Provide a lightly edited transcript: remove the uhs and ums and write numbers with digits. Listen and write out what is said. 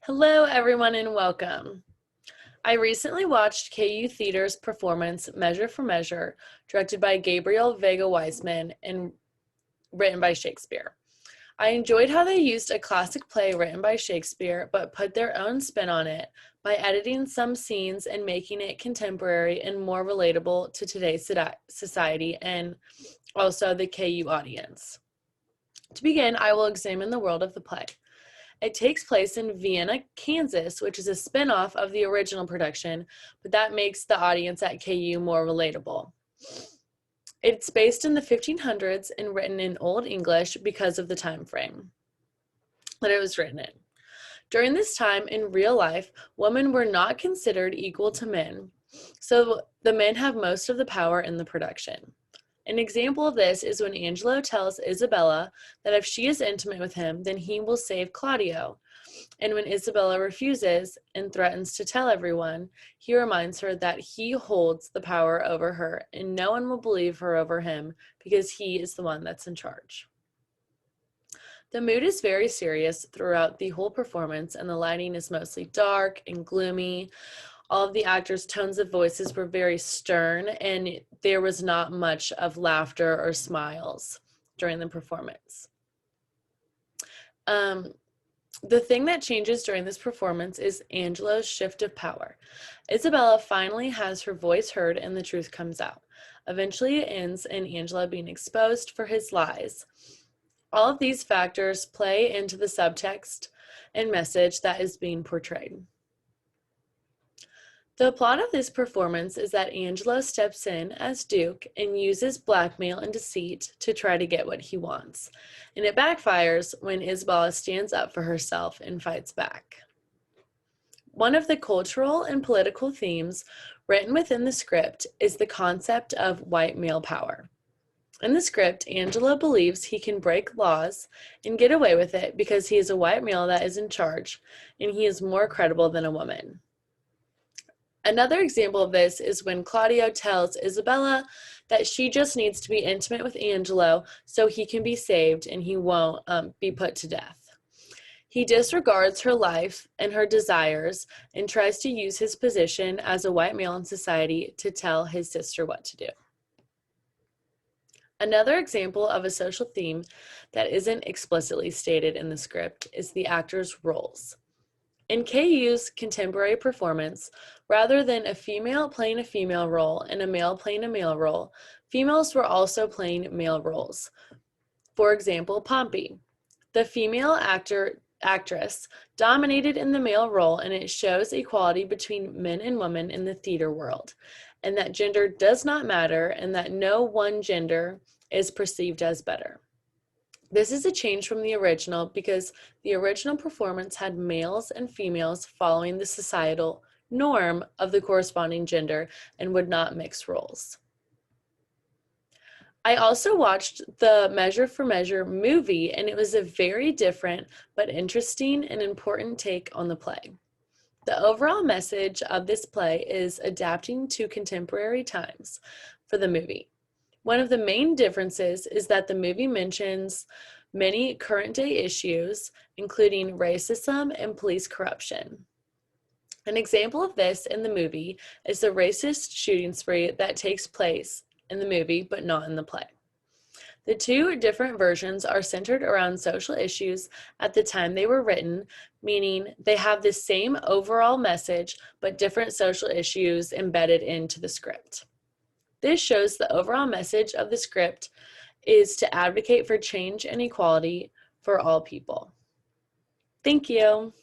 Hello, everyone, and welcome. I recently watched KU Theater's performance Measure for Measure, directed by Gabriel Vega Weisman and written by Shakespeare. I enjoyed how they used a classic play written by Shakespeare but put their own spin on it by editing some scenes and making it contemporary and more relatable to today's society and also the KU audience. To begin, I will examine the world of the play. It takes place in Vienna, Kansas, which is a spin-off of the original production, but that makes the audience at KU more relatable. It's based in the 1500s and written in Old English because of the time frame that it was written in. During this time in real life, women were not considered equal to men, so the men have most of the power in the production. An example of this is when Angelo tells Isabella that if she is intimate with him, then he will save Claudio. And when Isabella refuses and threatens to tell everyone, he reminds her that he holds the power over her and no one will believe her over him because he is the one that's in charge. The mood is very serious throughout the whole performance, and the lighting is mostly dark and gloomy. All of the actors' tones of voices were very stern, and there was not much of laughter or smiles during the performance. The thing that changes during this performance is Angelo's shift of power. Isabella finally has her voice heard and the truth comes out. Eventually it ends in Angelo being exposed for his lies. All of these factors play into the subtext and message that is being portrayed. The plot of this performance is that Angelo steps in as Duke and uses blackmail and deceit to try to get what he wants, and it backfires when Isabella stands up for herself and fights back. One of the cultural and political themes written within the script is the concept of white male power. In the script, Angelo believes he can break laws and get away with it because he is a white male that is in charge, and he is more credible than a woman. Another example of this is when Claudio tells Isabella that she just needs to be intimate with Angelo so he can be saved and he won't be put to death. He disregards her life and her desires and tries to use his position as a white male in society to tell his sister what to do. Another example of a social theme that isn't explicitly stated in the script is the actors' roles. In KU's contemporary performance, rather than a female playing a female role and a male playing a male role, females were also playing male roles. For example, Pompey. The female actress dominated in the male role, and it shows equality between men and women in the theater world, and that gender does not matter and that no one gender is perceived as better. This is a change from the original because the original performance had males and females following the societal norm of the corresponding gender and would not mix roles. I also watched the Measure for Measure movie, and it was a very different but interesting and important take on the play. The overall message of this play is adapting to contemporary times for the movie. One of the main differences is that the movie mentions many current day issues, including racism and police corruption. An example of this in the movie is the racist shooting spree that takes place in the movie but not in the play. The two different versions are centered around social issues at the time they were written, meaning they have the same overall message but different social issues embedded into the script. This shows the overall message of the script is to advocate for change and equality for all people. Thank you.